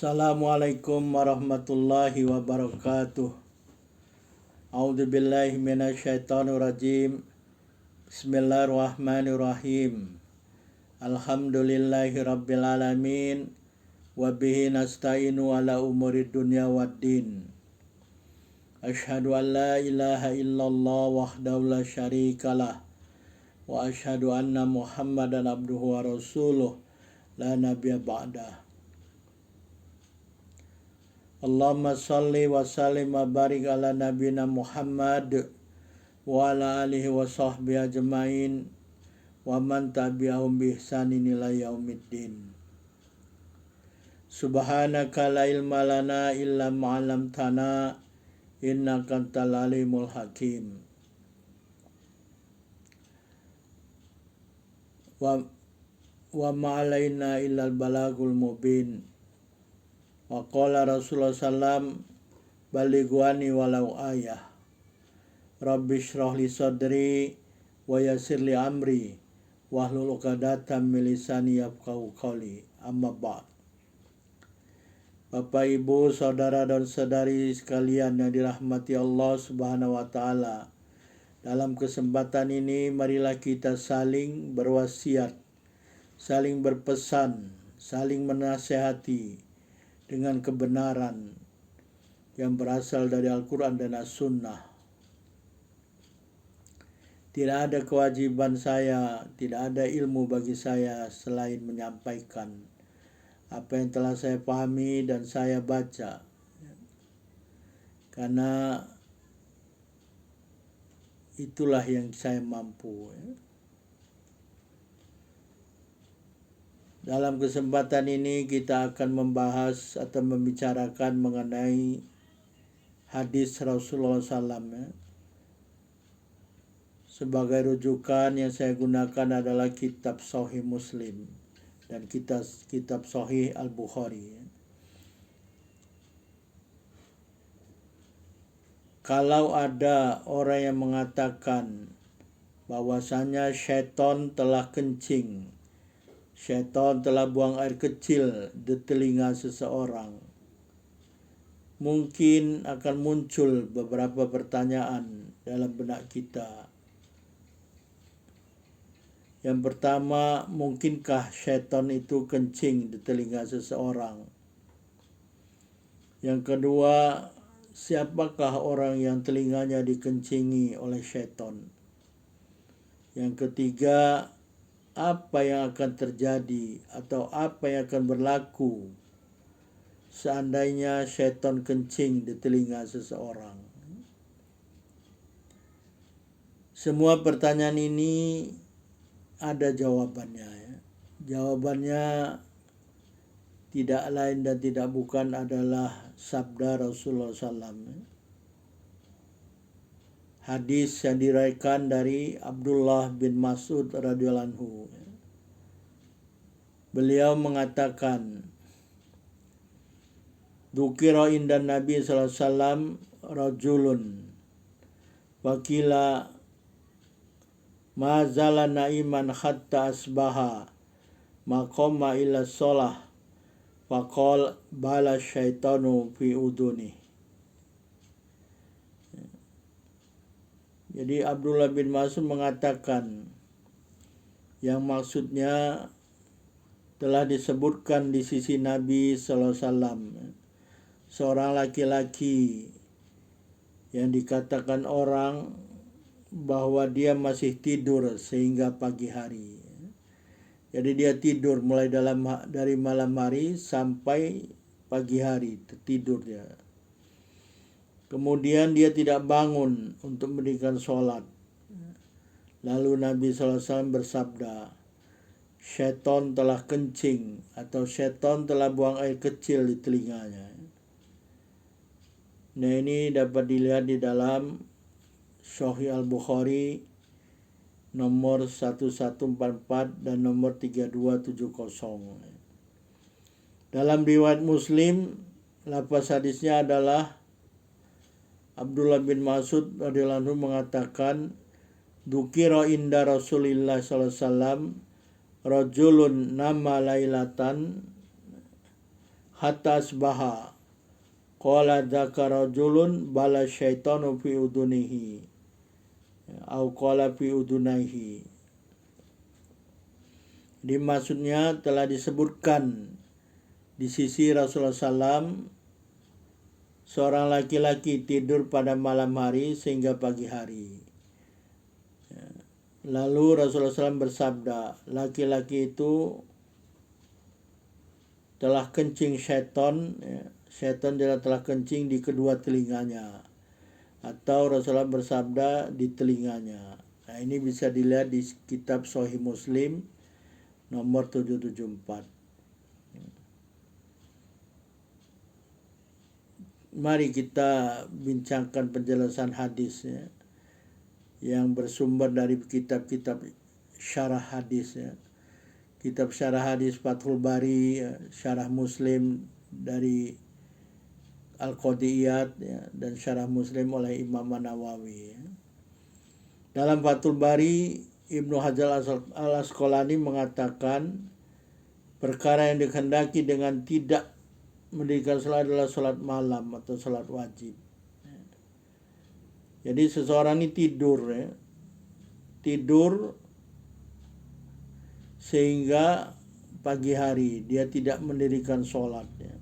Assalamualaikum warahmatullahi wabarakatuh. A'udzubillahi minasyaitonirrajim. Bismillahirrahmanirrahim. Alhamdulillahi rabbil alamin. Wa bihi nasta'inu ala umuri dunya waddin. Asyhadu an la ilaha illallah wahdahu la syarikalah. Wa asyhadu anna Muhammadan abduhu wa rasuluh la nabiyya ba'dah. Allahumma salli wa sallim wa barik ala nabina Muhammad wa ala alihi wa sahbihi ajma'in wa man tabi'ahum bi ihsanin ila yaumiddin. Subhanaka la ilma lana illa ma 'allamtana innaka antal alimul hakim. Wa ma 'alaina illa al balagul mubin. Wa qala Rasulullah sallam balighuani walau ayah. Rabbi shrah li sadri wa yassir li amri wahlul 'uqdatam min lisani yafqahu qawli. Amma ba'd. Bapak, Ibu, saudara dan saudari sekalian yang dirahmati Allah Subhanahu wa taala. Dalam kesempatan ini marilah kita saling berwasiat, saling berpesan, saling menasehati dengan kebenaran yang berasal dari Al-Quran dan As-Sunnah. Tidak ada kewajiban saya, tidak ada ilmu bagi saya selain menyampaikan apa yang telah saya pahami dan saya baca. Karena itulah yang saya mampu. Dalam kesempatan ini kita akan membahas atau membicarakan mengenai hadis Rasulullah SAW. Sebagai rujukan yang saya gunakan adalah kitab Sahih Muslim dan kitab Sahih Al-Bukhari. Kalau ada orang yang mengatakan bahwasanya syaitan telah kencing, syaitan telah buang air kecil di telinga seseorang, mungkin akan muncul beberapa pertanyaan dalam benak kita. Yang pertama, mungkinkah syaitan itu kencing di telinga seseorang? Yang kedua, siapakah orang yang telinganya dikencingi oleh syaitan? Yang ketiga, apa yang akan terjadi atau apa yang akan berlaku seandainya syaitan kencing di telinga seseorang? Semua pertanyaan ini ada jawabannya. Jawabannya tidak lain dan tidak bukan adalah sabda Rasulullah SAW. Hadis yang diriwayatkan dari Abdullah bin Mas'ud radhiyallahu anhu. Beliau mengatakan, "Dzukira indan Nabi sallallahu alaihi wasallam rajulun wakila ma zala naiman hatta asbaha maqama ila shalah faqala bala syaitanu fi uduni." Jadi Abdullah bin Mas'ud mengatakan yang maksudnya telah disebutkan di sisi Nabi sallallahu alaihi wasallam seorang laki-laki yang dikatakan orang bahwa dia masih tidur sehingga pagi hari. Jadi dia tidur mulai dari malam hari sampai pagi hari, tidur dia. Kemudian dia tidak bangun untuk mendirikan sholat. Lalu Nabi SAW bersabda, syaitan telah kencing atau syaitan telah buang air kecil di telinganya. Nah, ini dapat dilihat di dalam Sahih Al-Bukhari nomor 1144 dan nomor 3270. Dalam riwayat Muslim, lafaz hadisnya adalah Abdullah bin Mas'ud radhiyallahu anhu mengatakan, "Dzukira inda Rasulillah sallallahu alaihi wasallam rajulun nama lailatan hatta asbaha. Qala dzaka rajulun bala syaitanu fi udunihi. Au qala fi udunaihi. Jadi maksudnya telah disebutkan di sisi Rasulullah SAW seorang laki-laki tidur pada malam hari sehingga pagi hari. Lalu Rasulullah SAW bersabda, laki-laki itu telah kencing syaitan, syaitan telah kencing di kedua telinganya. Atau Rasulullah bersabda di telinganya. Nah, ini bisa dilihat di kitab Sahih Muslim nomor 774. Mari kita bincangkan penjelasan hadis ya, yang bersumber dari kitab-kitab syarah hadis ya. Kitab syarah hadis Fathul Bari, ya, syarah Muslim dari Al-Qadiyat ya, dan syarah Muslim oleh Imam Nawawi ya. Dalam Fathul Bari, Ibnu Hajar Al-Asqalani mengatakan perkara yang dikehendaki dengan tidak mendirikan salat adalah salat malam atau salat wajib. Jadi seseorang ini tidur ya, tidur sehingga pagi hari dia tidak mendirikan sholat ya.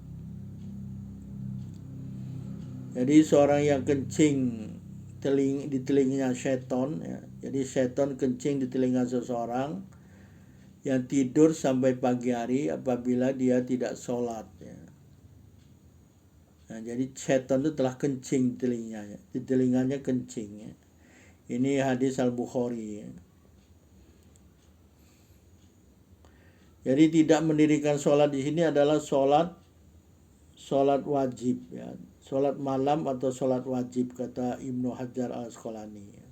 Jadi seorang yang kencing di telinganya setan ya. Jadi setan kencing di telinga seseorang yang tidur sampai pagi hari apabila dia tidak sholat ya. Nah, jadi setan itu telah kencing di telinganya kencing ya. Ini hadis Al-Bukhari ya. Jadi tidak mendirikan sholat di sini adalah sholat wajib ya. Sholat malam atau sholat wajib kata Ibnu Hajar Al-Asqalani.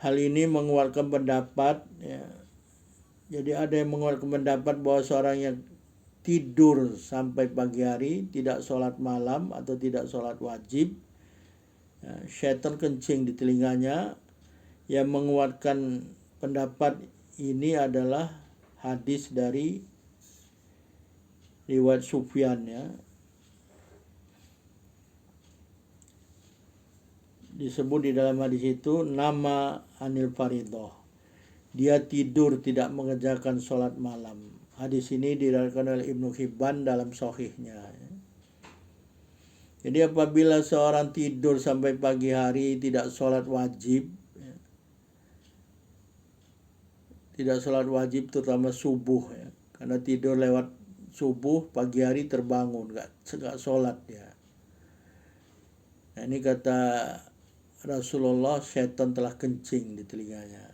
Hal ini menguatkan pendapat ya. Jadi ada yang menguatkan pendapat bahwa seorang yang tidur sampai pagi hari tidak sholat malam atau tidak sholat wajib ya, syaitan kencing di telinganya. Yang menguatkan pendapat ini adalah hadis dari riwayat Sufyan ya. Disebut di dalam hadis itu nama anil faridah. Dia tidur tidak mengerjakan sholat malam. Hadis ini diriwayatkan oleh Ibnu Hibban dalam sahihnya. Jadi apabila seorang tidur sampai pagi hari tidak sholat wajib, tidak sholat wajib terutama subuh ya, karena tidur lewat subuh pagi hari terbangun nggak sholat ya. Nah, ini kata Rasulullah, setan telah kencing di telinganya.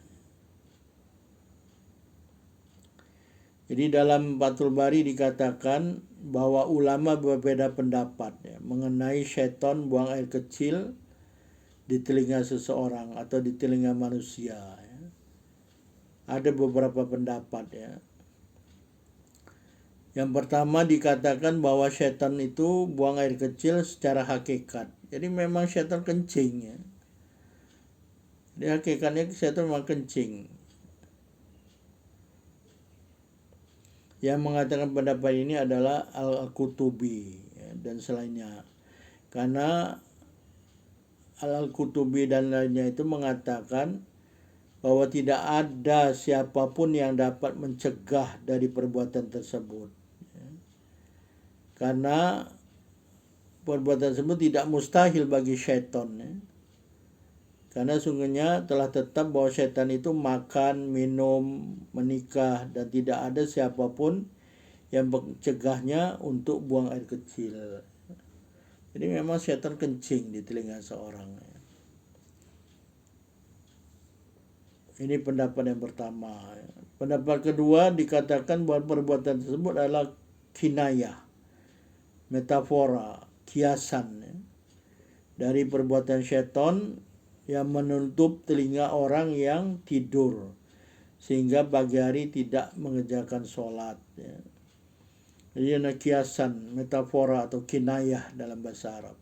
Jadi dalam Fathul Bari dikatakan bahwa ulama berbeda pendapat ya, mengenai setan buang air kecil di telinga seseorang atau di telinga manusia. Ya. Ada beberapa pendapat ya. Yang pertama dikatakan bahwa setan itu buang air kecil secara hakikat. Jadi memang setan kencing ya. Di hakikatnya setan memang kencing. Yang mengatakan pendapat ini adalah Al-Qutubi ya, dan selainnya. Karena Al-Qutubi dan lainnya itu mengatakan bahwa tidak ada siapapun yang dapat mencegah dari perbuatan tersebut. Ya. Karena perbuatan tersebut tidak mustahil bagi syaitan. Ya. Karena sungguhnya telah tetap bahwa setan itu makan, minum, menikah, dan tidak ada siapapun yang mencegahnya untuk buang air kecil. Jadi memang setan kencing di telinga seorang. Ini pendapat yang pertama. Pendapat kedua dikatakan bahwa perbuatan tersebut adalah kinayah, metafora, kiasan dari perbuatan setan yang menutup telinga orang yang tidur sehingga pagi hari tidak mengerjakan sholat ya. Jadi ada kiasan, metafora atau kinayah dalam bahasa Arab.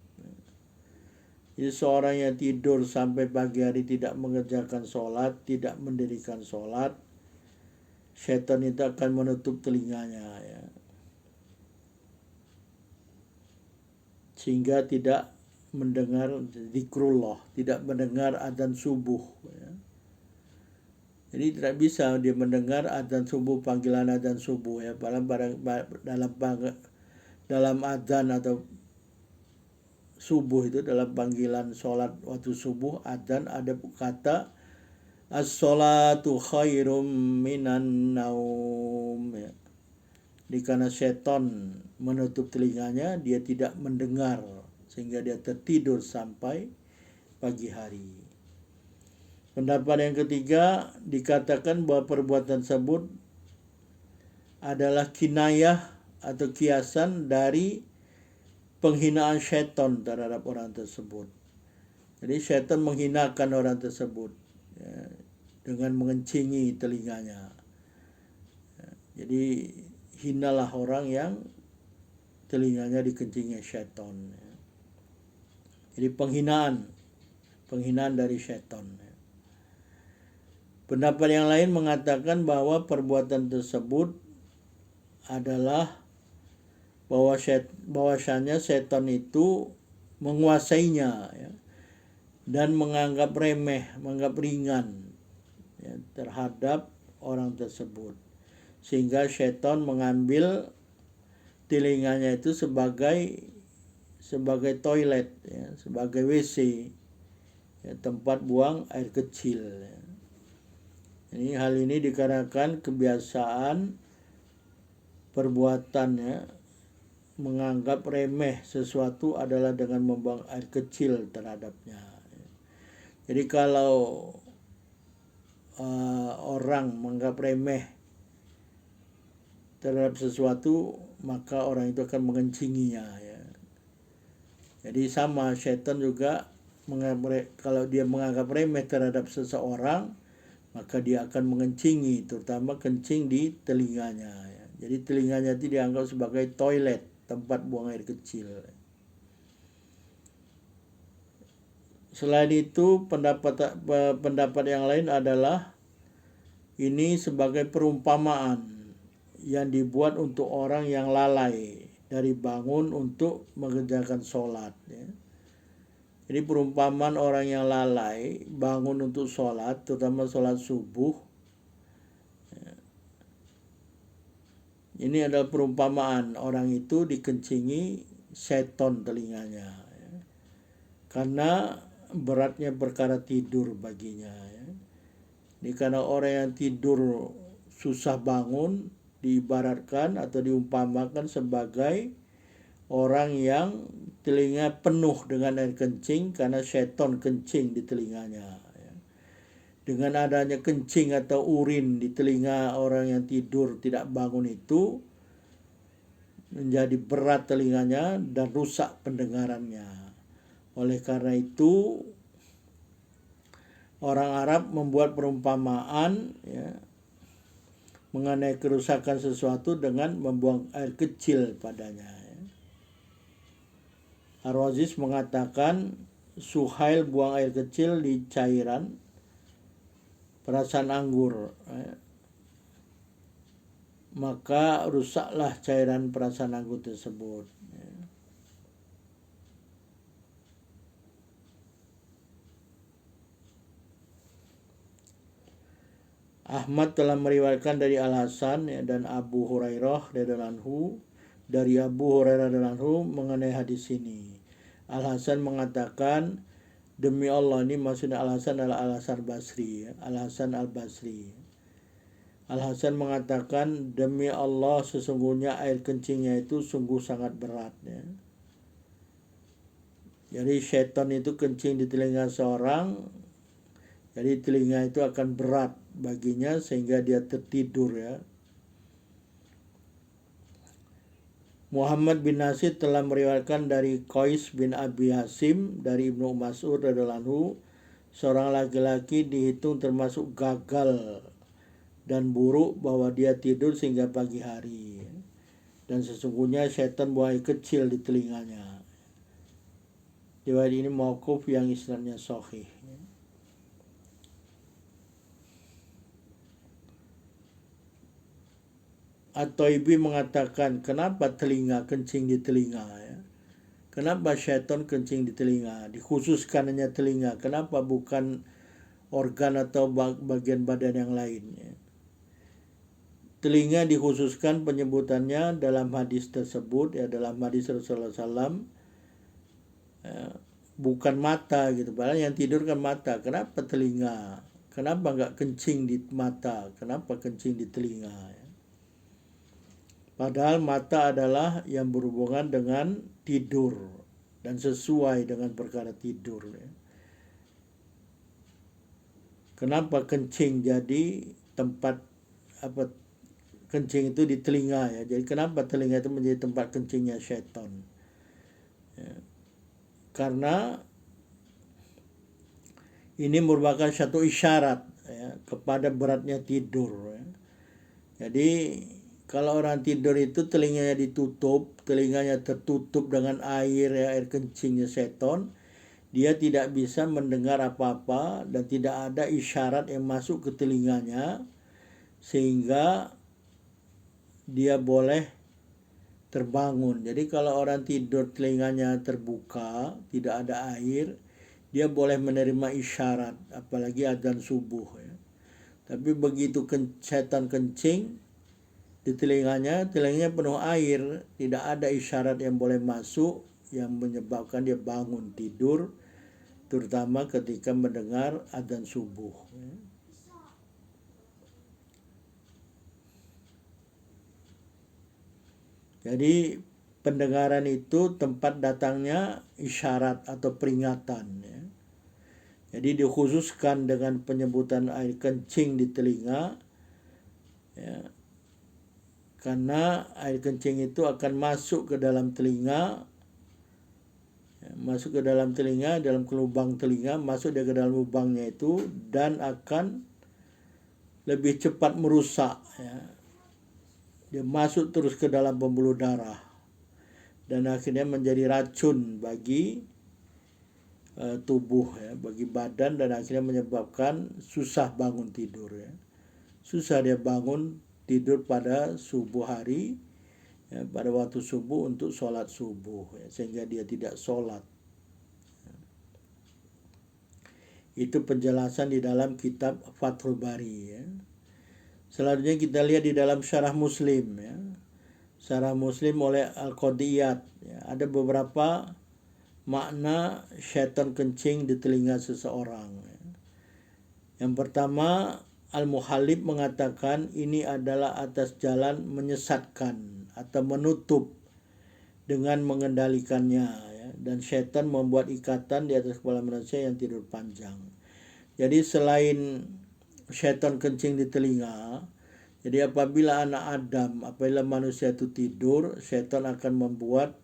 Jadi seorang yang tidur sampai pagi hari tidak mengerjakan sholat, tidak mendirikan sholat, setan itu akan menutup telinganya ya. sehingga tidak mendengar zikrullah, tidak mendengar adzan subuh. Ya. Jadi tidak bisa dia mendengar adzan subuh, panggilan adzan subuh ya. Dalam adzan atau subuh itu, dalam panggilan sholat waktu subuh adzan ada kata as-sholatu khairum minan naum ya. Karena setan menutup telinganya, dia tidak mendengar sehingga dia tertidur sampai pagi hari. Pendapat yang ketiga, dikatakan bahwa perbuatan tersebut adalah kinayah atau kiasan dari penghinaan syaitan terhadap orang tersebut. Jadi syaitan menghinakan orang tersebut ya, dengan mengencingi telinganya. Ya, jadi hinalah orang yang telinganya dikencingi syaitan. Ya. Jadi penghinaan dari syaitan. Ya. Pendapat yang lain mengatakan bahwa perbuatan tersebut adalah bahwasanya setan itu menguasainya ya, dan menganggap remeh, menganggap ringan ya, terhadap orang tersebut, sehingga setan mengambil telinganya itu sebagai toilet ya, sebagai WC ya, tempat buang air kecil ya. Hal ini dikarenakan kebiasaan perbuatannya menganggap remeh sesuatu adalah dengan membuang air kecil terhadapnya. Jadi kalau orang menganggap remeh terhadap sesuatu, maka orang itu akan mengencinginya. Ya. Jadi sama, setan juga kalau dia menganggap remeh terhadap seseorang, maka dia akan mengencingi, terutama kencing di telinganya. Ya. Jadi telinganya itu dianggap sebagai toilet, tempat buang air kecil. Selain itu, pendapat yang lain adalah ini sebagai perumpamaan yang dibuat untuk orang yang lalai dari bangun untuk mengerjakan sholat. Ya. Jadi perumpamaan orang yang lalai bangun untuk sholat, terutama sholat subuh. Ya. Ini adalah perumpamaan orang itu dikencingi setan telinganya. Ya. Karena beratnya perkara tidur baginya. Ya. Ini karena orang yang tidur susah bangun diibaratkan atau diumpamakan sebagai orang yang telinga penuh dengan air kencing karena setan kencing di telinganya. Dengan adanya kencing atau urin di telinga orang yang tidur tidak bangun itu menjadi berat telinganya dan rusak pendengarannya. Oleh karena itu orang Arab membuat perumpamaan ya, mengenai kerusakan sesuatu dengan membuang air kecil padanya. Ar-Razi mengatakan Suhail buang air kecil di cairan perasan anggur, maka rusaklah cairan perasan anggur tersebut. Ahmad telah meriwayatkan dari Al-Hasan dan Abu Hurairah dari Abu Hurairah mengenai hadis ini. Al-Hasan mengatakan, demi Allah, ini maksudnya Al-Hasan adalah Al-Hasan Basri, Al-Hasan Al-Basri. Al-Hasan mengatakan, demi Allah sesungguhnya air kencingnya itu sungguh sangat berat. Ya. Jadi setan itu kencing di telinga seorang, jadi telinga itu akan berat baginya sehingga dia tertidur ya. Muhammad bin Nasir telah meriwayatkan dari Qais bin Abi Hasim dari Ibnu Mas'ud radhiyallahu anhu, seorang laki-laki dihitung termasuk gagal dan buruk bahwa dia tidur sehingga pagi hari. Dan sesungguhnya setan buang air kecil di telinganya. Riwayat ini mauquf yang isnadnya sahih. At-Thaibi mengatakan, kenapa telinga kencing di telinga ya? Kenapa syaitan kencing di telinga? Dikhususkan hanya telinga. Kenapa bukan organ atau bagian badan yang lain? Telinga dikhususkan penyebutannya dalam hadis tersebut, ya dalam hadis Rasulullah SAW, bukan mata gitu. Padahal yang tidur kan mata. Kenapa telinga? Kenapa nggak kencing di mata? Kenapa kencing di telinga? Padahal mata adalah yang berhubungan dengan tidur dan sesuai dengan perkara tidur. Kenapa kencing jadi tempat kencing itu di telinga ya? Jadi kenapa telinga itu menjadi tempat kencingnya syaitan? Ya. Karena ini merupakan satu isyarat ya, kepada beratnya tidur. Ya. Jadi kalau orang tidur itu telinganya ditutup, telinganya tertutup dengan air, ya, air kencingnya seton, dia tidak bisa mendengar apa-apa dan tidak ada isyarat yang masuk ke telinganya sehingga dia boleh terbangun. Jadi kalau orang tidur telinganya terbuka, tidak ada air, dia boleh menerima isyarat, apalagi adzan subuh. Ya. Tapi begitu setan kencing, di telinganya penuh air, tidak ada isyarat yang boleh masuk yang menyebabkan dia bangun tidur, terutama ketika mendengar adzan subuh. Jadi pendengaran itu tempat datangnya isyarat atau peringatan. Ya. Jadi dikhususkan dengan penyebutan air kencing di telinga, ya, karena air kencing itu akan masuk ke dalam telinga, masuk ke dalam telinga, dalam lubang telinga, masuk dia ke dalam lubangnya itu dan akan lebih cepat merusak. Ya. Dia masuk terus ke dalam pembuluh darah dan akhirnya menjadi racun bagi tubuh, ya, bagi badan, dan akhirnya menyebabkan susah bangun tidur. Ya. Susah dia bangun tidur pada subuh hari, ya, pada waktu subuh untuk sholat subuh, ya, sehingga dia tidak sholat. Itu penjelasan di dalam kitab Fathul Bari. Ya. Selanjutnya kita lihat di dalam Syarah Muslim. Ya. Syarah Muslim oleh Al-Qadiyat. Ya. Ada beberapa makna syaitan kencing di telinga seseorang. Ya. Yang pertama, Al-Muhallib mengatakan ini adalah atas jalan menyesatkan atau menutup dengan mengendalikannya, ya. Dan syaitan membuat ikatan di atas kepala manusia yang tidur panjang. Jadi selain syaitan kencing di telinga, jadi apabila apabila manusia itu tidur, syaitan akan membuat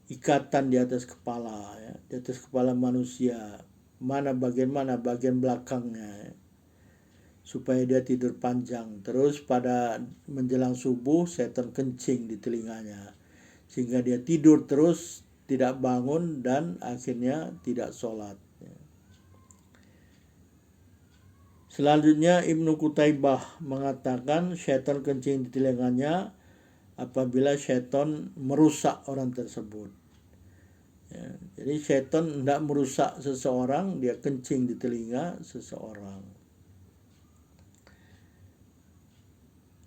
ikatan di atas kepala, ya, di atas kepala manusia, bagian belakangnya, ya, supaya dia tidur panjang. Terus pada menjelang subuh setan kencing di telinganya sehingga dia tidur terus, tidak bangun, dan akhirnya tidak sholat. Selanjutnya Ibnu Qutaibah mengatakan setan kencing di telinganya apabila setan merusak orang tersebut. Ya, jadi setan tidak merusak seseorang, dia kencing di telinga seseorang.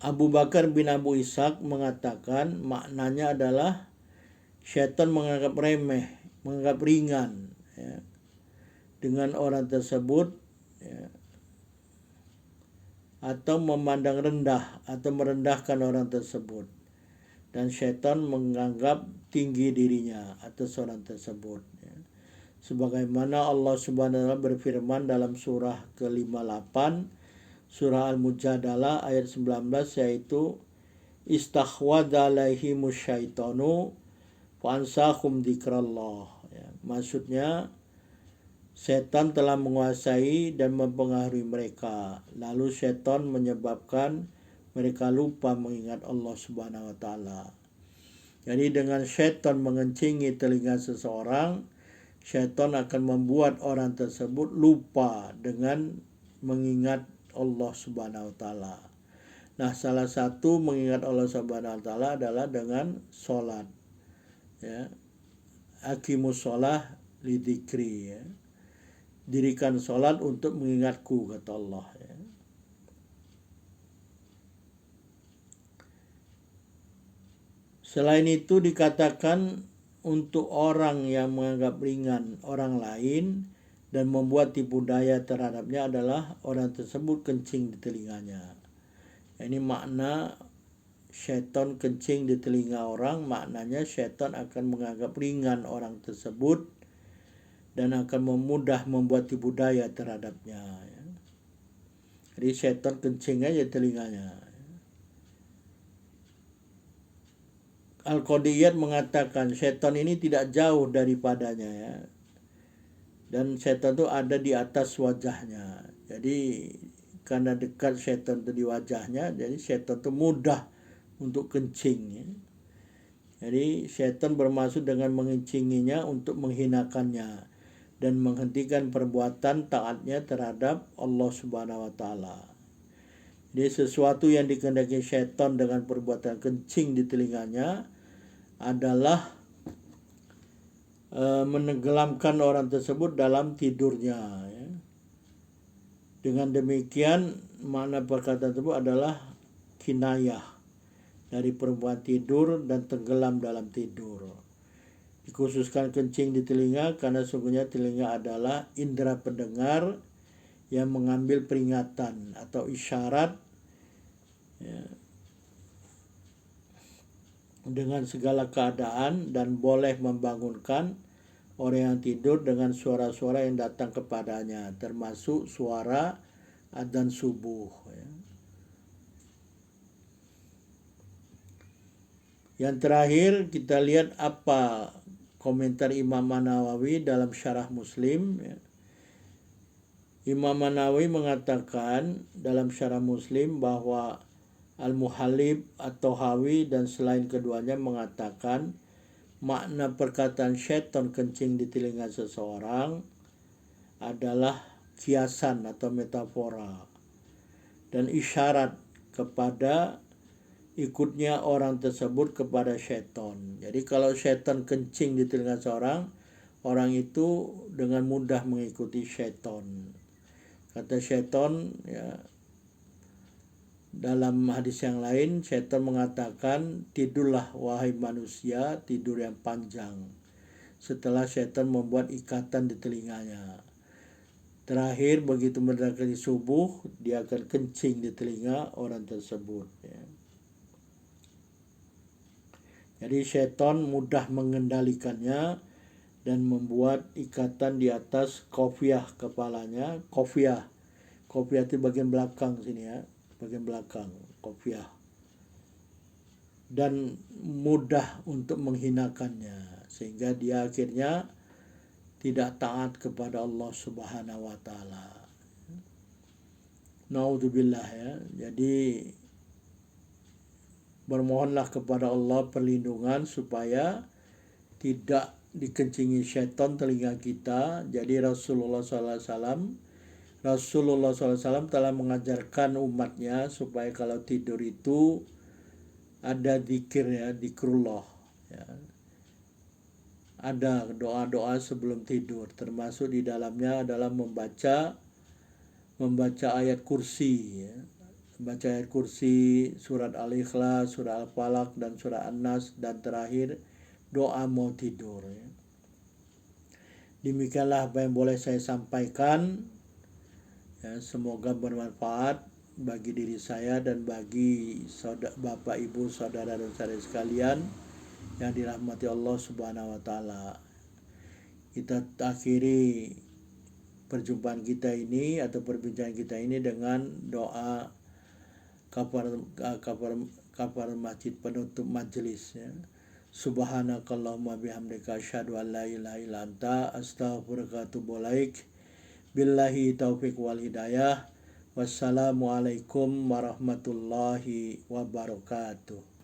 Abu Bakar bin Abu Ishaq mengatakan maknanya adalah syaitan menganggap remeh, menganggap ringan, ya, dengan orang tersebut, ya, atau memandang rendah atau merendahkan orang tersebut, dan syaitan menganggap tinggi dirinya atas orang tersebut. Ya. Sebagaimana Allah Subhanahu wa taala berfirman dalam surah ke-58, surah Al-Mujadalah ayat 19, yaitu istahwadha alaihimus syaitanu fa'ansahum dzikrallah. Ya, maksudnya setan telah menguasai dan mempengaruhi mereka, lalu setan menyebabkan mereka lupa mengingat Allah Subhanahu wa taala. Jadi dengan setan mengencingi telinga seseorang, setan akan membuat orang tersebut lupa dengan mengingat Allah Subhanahu wa taala. Nah, salah satu mengingat Allah Subhanahu wa taala adalah dengan sholat. Ya. aqimus sholah lidzikri, ya. Dirikan sholat untuk mengingatku, kata Allah, ya. Selain itu dikatakan untuk orang yang menganggap ringan orang lain dan membuat tipu daya terhadapnya adalah orang tersebut kencing di telinganya. Ini makna syaitan kencing di telinga orang, maknanya syaitan akan menganggap ringan orang tersebut dan akan memudah membuat tipu daya terhadapnya. Jadi syaitan kencing aja telinganya. Al-Qadiyat mengatakan syaitan ini tidak jauh daripadanya, ya. Dan syaitan itu ada di atas wajahnya. Jadi karena dekat syaitan itu di wajahnya, jadi syaitan itu mudah untuk kencing, ya. Jadi syaitan bermaksud dengan mengencinginya untuk menghinakannya dan menghentikan perbuatan taatnya terhadap Allah Subhanahu wa taala. Jadi sesuatu yang dikehendaki syaitan dengan perbuatan kencing di telinganya adalah menenggelamkan orang tersebut dalam tidurnya, ya. Dengan demikian makna perkataan tersebut adalah kinayah dari perempuan tidur dan tenggelam dalam tidur. Dikhususkan kencing di telinga karena sungguhnya telinga adalah indera pendengar yang mengambil peringatan atau isyarat, ya, dengan segala keadaan dan boleh membangunkan orang yang tidur dengan suara-suara yang datang kepadanya, termasuk suara adzan subuh, ya. Yang terakhir kita lihat apa komentar Imam An-Nawawi dalam Syarah Muslim, ya. Imam An-Nawawi mengatakan dalam Syarah Muslim bahwa Al-Muhallib atau Hawi dan selain keduanya mengatakan makna perkataan syaitan kencing di telinga seseorang adalah kiasan atau metafora dan isyarat kepada ikutnya orang tersebut kepada syaitan. Jadi kalau syaitan kencing di telinga seorang, orang itu dengan mudah mengikuti syaitan. Kata syaitan, ya, dalam hadis yang lain, syaitan mengatakan, tidurlah wahai manusia, tidur yang panjang. Setelah syaitan membuat ikatan di telinganya. Terakhir, begitu mendekati subuh, dia akan kencing di telinga orang tersebut, ya. Jadi syaitan mudah mengendalikannya dan membuat ikatan di atas kofiah kepalanya. Kofiah itu bagian belakang sini, ya. Bagian belakang, kofiah. Dan mudah untuk menghinakannya. Sehingga dia akhirnya tidak taat kepada Allah Subhanahu wa ta'ala. Naudzubillah, ya. Jadi bermohonlah kepada Allah perlindungan supaya tidak dikencingi syaitan telinga kita. Jadi Rasulullah SAW telah mengajarkan umatnya supaya kalau tidur itu ada zikir, ya, zikrullah, ya. Ada doa-doa sebelum tidur, termasuk di dalamnya adalah membaca ayat kursi, ya. Baca ayat kursi, surat Al-Ikhlas, surat Al-Falaq dan surat An-Nas, dan terakhir doa mau tidur, ya. Demikianlah apa yang boleh saya sampaikan. Ya, semoga bermanfaat bagi diri saya dan bagi Bapak Ibu saudara dan saudari sekalian yang dirahmati Allah Subhanahu wa taala. Kita akhiri perjumpaan kita ini atau perbincangan kita ini dengan doa kafar masjid, penutup majelis, ya. Subhanakallahumma bihamdika asyhadu an la ilaha illa anta astaghfiruka wa atubu ilaik. Billahi taufiq wal hidayah. Wassalamualaikum warahmatullahi wabarakatuh.